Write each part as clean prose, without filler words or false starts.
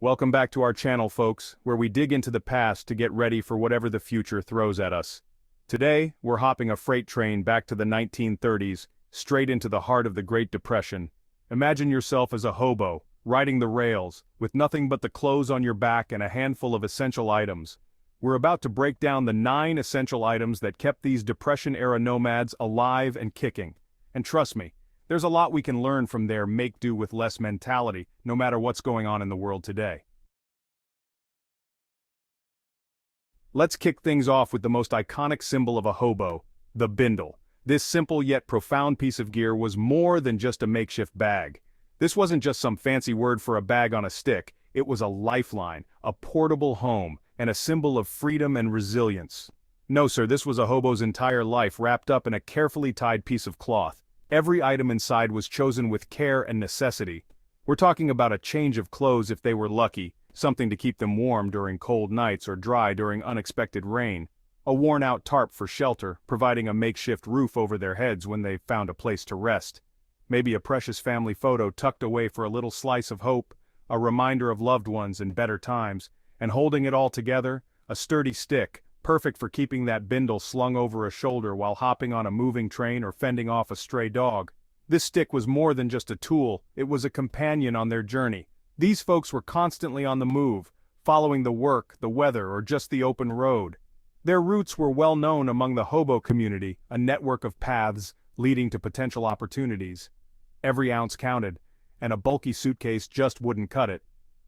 Welcome back to our channel, folks, where we dig into the past to get ready for whatever the future throws at us. Today, we're hopping a freight train back to the 1930s, straight into the heart of the Great Depression. Imagine yourself as a hobo, riding the rails, with nothing but the clothes on your back and a handful of essential items. We're about to break down the 9 essential items that kept these Depression-era nomads alive and kicking. And trust me, there's a lot we can learn from their make-do-with-less mentality, no matter what's going on in the world today. Let's kick things off with the most iconic symbol of a hobo, the Bindle. This simple yet profound piece of gear was more than just a makeshift bag. This wasn't just some fancy word for a bag on a stick, it was a lifeline, a portable home, and a symbol of freedom and resilience. No sir, this was a hobo's entire life wrapped up in a carefully tied piece of cloth. Every item inside was chosen with care and necessity. We're talking about a change of clothes if they were lucky, something to keep them warm during cold nights or dry during unexpected rain, a worn-out tarp for shelter, providing a makeshift roof over their heads when they found a place to rest. Maybe a precious family photo tucked away for a little slice of hope, a reminder of loved ones in better times, and holding it all together, a sturdy stick, perfect for keeping that bindle slung over a shoulder while hopping on a moving train or fending off a stray dog. This stick was more than just a tool, it was a companion on their journey. These folks were constantly on the move, following the work, the weather, or just the open road. Their routes were well known among the hobo community, a network of paths leading to potential opportunities. Every ounce counted, and a bulky suitcase just wouldn't cut it.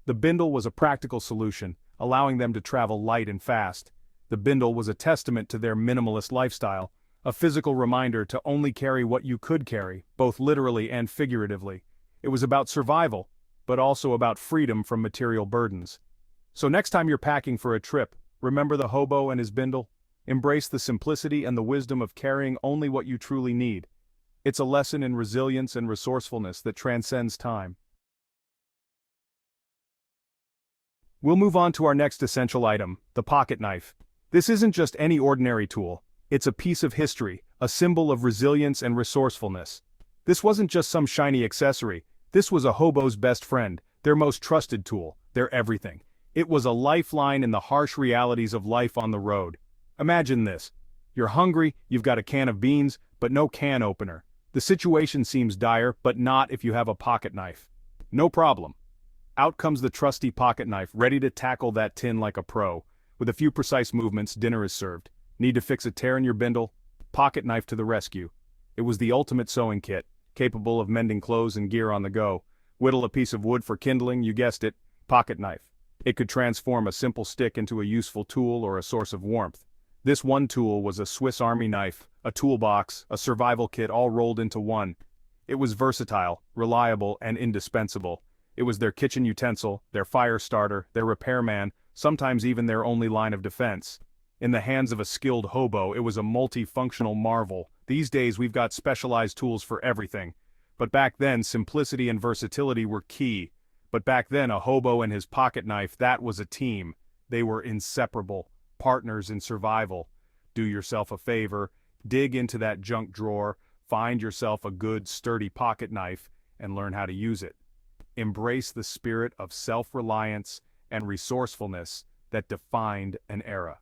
The bindle was a practical solution, allowing them to travel light and fast. The bindle was a testament to their minimalist lifestyle, a physical reminder to only carry what you could carry, both literally and figuratively. It was about survival, but also about freedom from material burdens. So next time you're packing for a trip, remember the hobo and his bindle? Embrace the simplicity and the wisdom of carrying only what you truly need. It's a lesson in resilience and resourcefulness that transcends time. We'll move on to our next essential item, the pocket knife. This isn't just any ordinary tool, it's a piece of history, a symbol of resilience and resourcefulness. This wasn't just some shiny accessory, this was a hobo's best friend, their most trusted tool, their everything. It was a lifeline in the harsh realities of life on the road. Imagine this. You're hungry, you've got a can of beans, but no can opener. The situation seems dire, but not if you have a pocket knife. No problem. Out comes the trusty pocket knife, ready to tackle that tin like a pro. With a few precise movements, dinner is served. Need to fix a tear in your bindle? Pocket knife to the rescue. It was the ultimate sewing kit, capable of mending clothes and gear on the go. Whittle a piece of wood for kindling, you guessed it, pocket knife. It could transform a simple stick into a useful tool or a source of warmth. This one tool was a Swiss Army knife, a toolbox, a survival kit all rolled into one. It was versatile, reliable, and indispensable. It was their kitchen utensil, their fire starter, their repairman, sometimes even their only line of defense. In the hands of a skilled hobo, it was a multifunctional marvel. These days we've got specialized tools for everything. But back then, simplicity and versatility were key. But back then, a hobo and his pocket knife, that was a team. They were inseparable, partners in survival. Do yourself a favor, dig into that junk drawer, find yourself a good, sturdy pocket knife, and learn how to use it. Embrace the spirit of self-reliance and resourcefulness that defined an era.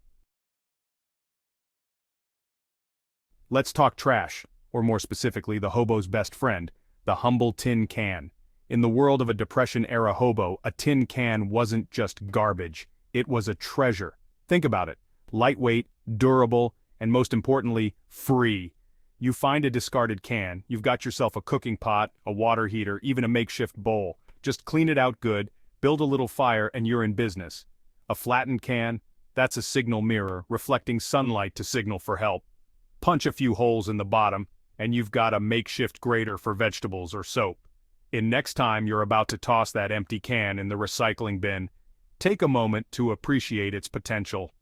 Let's talk trash, or more specifically the hobo's best friend, the humble tin can. In the world of a Depression-era hobo, a tin can wasn't just garbage, it was a treasure. Think about it, lightweight, durable, and most importantly, free. You find a discarded can, you've got yourself a cooking pot, a water heater, even a makeshift bowl. Just clean it out good, build a little fire, and you're in business. A flattened can, that's a signal mirror, reflecting sunlight to signal for help. Punch a few holes in the bottom, and you've got a makeshift grater for vegetables or soap. And next time you're about to toss that empty can in the recycling bin, take a moment to appreciate its potential.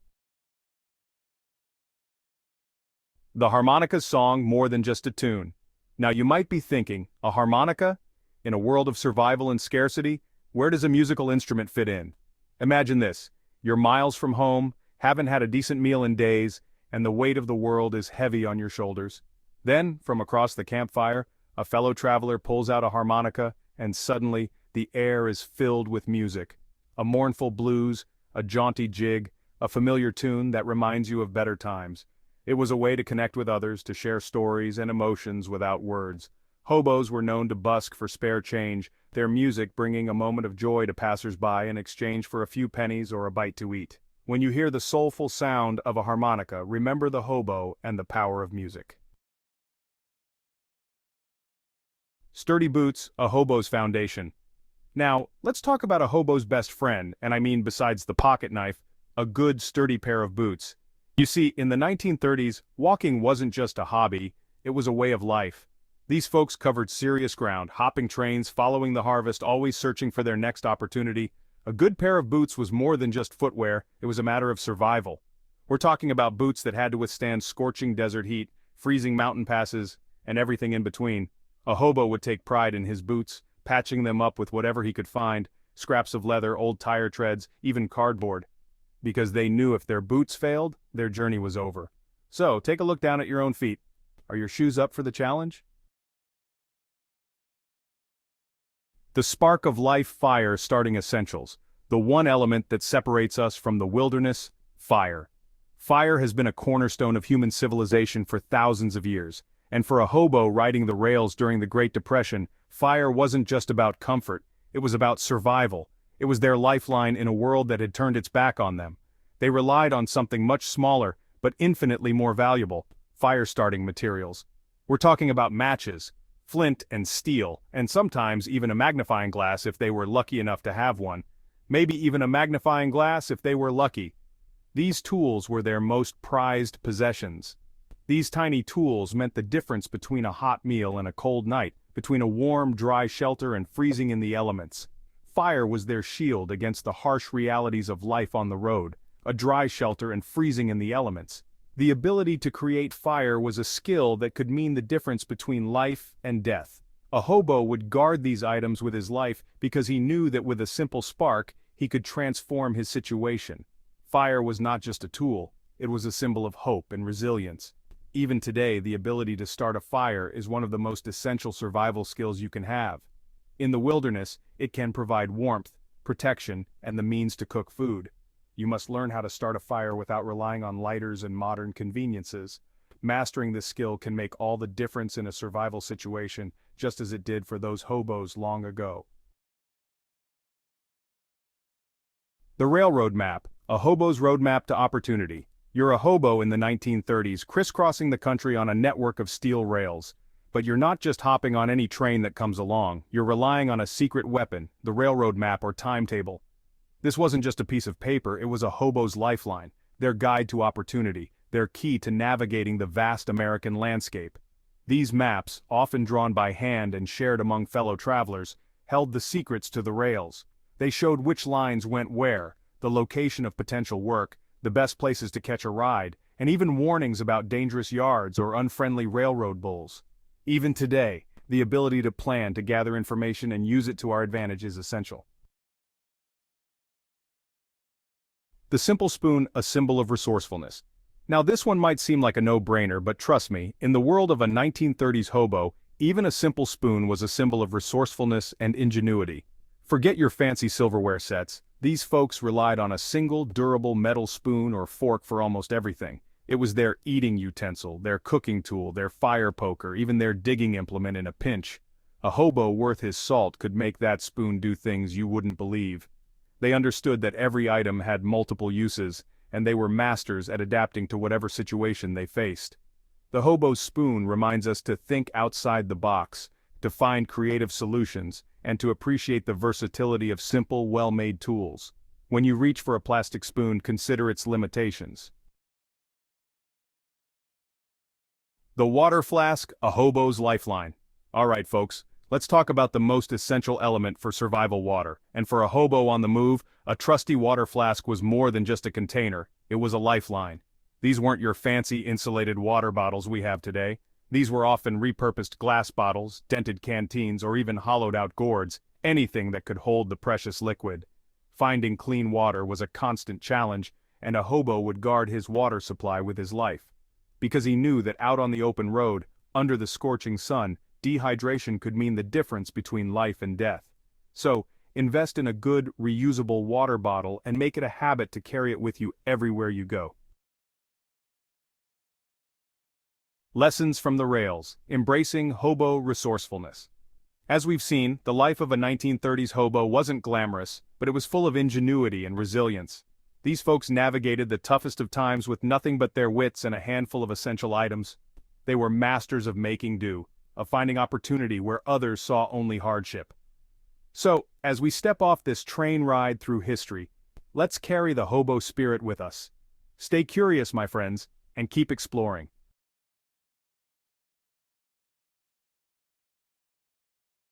The Harmonica Song, more than just a tune. Now you might be thinking, a harmonica? In a world of survival and scarcity, where does a musical instrument fit in? Imagine this, you're miles from home, haven't had a decent meal in days, and the weight of the world is heavy on your shoulders. Then, from across the campfire, a fellow traveler pulls out a harmonica, and suddenly, the air is filled with music. A mournful blues, a jaunty jig, a familiar tune that reminds you of better times. It was a way to connect with others, to share stories and emotions without words. Hobos were known to busk for spare change, their music bringing a moment of joy to passers-by in exchange for a few pennies or a bite to eat. When you hear the soulful sound of a harmonica, remember the hobo and the power of music. Sturdy boots, a hobo's foundation. Now, let's talk about a hobo's best friend, and I mean besides the pocket knife, a good sturdy pair of boots. You see, in the 1930s, walking wasn't just a hobby, it was a way of life. These folks covered serious ground, hopping trains, following the harvest, always searching for their next opportunity. A good pair of boots was more than just footwear, it was a matter of survival. We're talking about boots that had to withstand scorching desert heat, freezing mountain passes, and everything in between. A hobo would take pride in his boots, patching them up with whatever he could find, scraps of leather, old tire treads, even cardboard. Because they knew if their boots failed, their journey was over. So, take a look down at your own feet. Are your shoes up for the challenge? The spark of life, fire, starting essentials. The one element that separates us from the wilderness, fire. Fire has been a cornerstone of human civilization for thousands of years. And for a hobo riding the rails during the Great Depression, fire wasn't just about comfort, it was about survival. It was their lifeline in a world that had turned its back on them. They relied on something much smaller, but infinitely more valuable, fire-starting materials. We're talking about matches, flint and steel, and sometimes even a magnifying glass if they were lucky enough to have one. Maybe even a magnifying glass if they were lucky. These tools were their most prized possessions. These tiny tools meant the difference between a hot meal and a cold night, between a warm, dry shelter and freezing in the elements. Fire was their shield against the harsh realities of life on the road, a dry shelter and freezing in the elements. The ability to create fire was a skill that could mean the difference between life and death. A hobo would guard these items with his life because he knew that with a simple spark, he could transform his situation. Fire was not just a tool, it was a symbol of hope and resilience. Even today, the ability to start a fire is one of the most essential survival skills you can have. In the wilderness, it can provide warmth, protection, and the means to cook food. You must learn how to start a fire without relying on lighters and modern conveniences. Mastering this skill can make all the difference in a survival situation, just as it did for those hobos long ago. The railroad map, a hobo's roadmap to opportunity. You're a hobo in the 1930s, crisscrossing the country on a network of steel rails. But you're not just hopping on any train that comes along, you're relying on a secret weapon, the railroad map or timetable. This wasn't just a piece of paper, it was a hobo's lifeline, their guide to opportunity, their key to navigating the vast American landscape. These maps, often drawn by hand and shared among fellow travelers, held the secrets to the rails. They showed which lines went where, the location of potential work, the best places to catch a ride, and even warnings about dangerous yards or unfriendly railroad bulls. Even today, the ability to plan, to gather information and use it to our advantage is essential. The simple spoon, a symbol of resourcefulness. Now this one might seem like a no-brainer, but trust me, in the world of a 1930s hobo, even a simple spoon was a symbol of resourcefulness and ingenuity. Forget your fancy silverware sets. These folks relied on a single durable metal spoon or fork for almost everything. It was their eating utensil, their cooking tool, their fire poker, even their digging implement in a pinch. A hobo worth his salt could make that spoon do things you wouldn't believe. They understood that every item had multiple uses, and they were masters at adapting to whatever situation they faced. The hobo's spoon reminds us to think outside the box, to find creative solutions, and to appreciate the versatility of simple, well-made tools. When you reach for a plastic spoon, consider its limitations. The water flask, a hobo's lifeline. Alright folks, let's talk about the most essential element for survival water. And for a hobo on the move, a trusty water flask was more than just a container, it was a lifeline. These weren't your fancy insulated water bottles we have today. These were often repurposed glass bottles, dented canteens, or even hollowed-out gourds, anything that could hold the precious liquid. Finding clean water was a constant challenge, and a hobo would guard his water supply with his life. Because he knew that out on the open road, under the scorching sun, dehydration could mean the difference between life and death. So, invest in a good, reusable water bottle and make it a habit to carry it with you everywhere you go. Lessons from the rails: embracing hobo resourcefulness. As we've seen, the life of a 1930s hobo wasn't glamorous, but it was full of ingenuity and resilience. These folks navigated the toughest of times with nothing but their wits and a handful of essential items. They were masters of making do, of finding opportunity where others saw only hardship. So, as we step off this train ride through history, let's carry the hobo spirit with us. Stay curious, my friends, and keep exploring.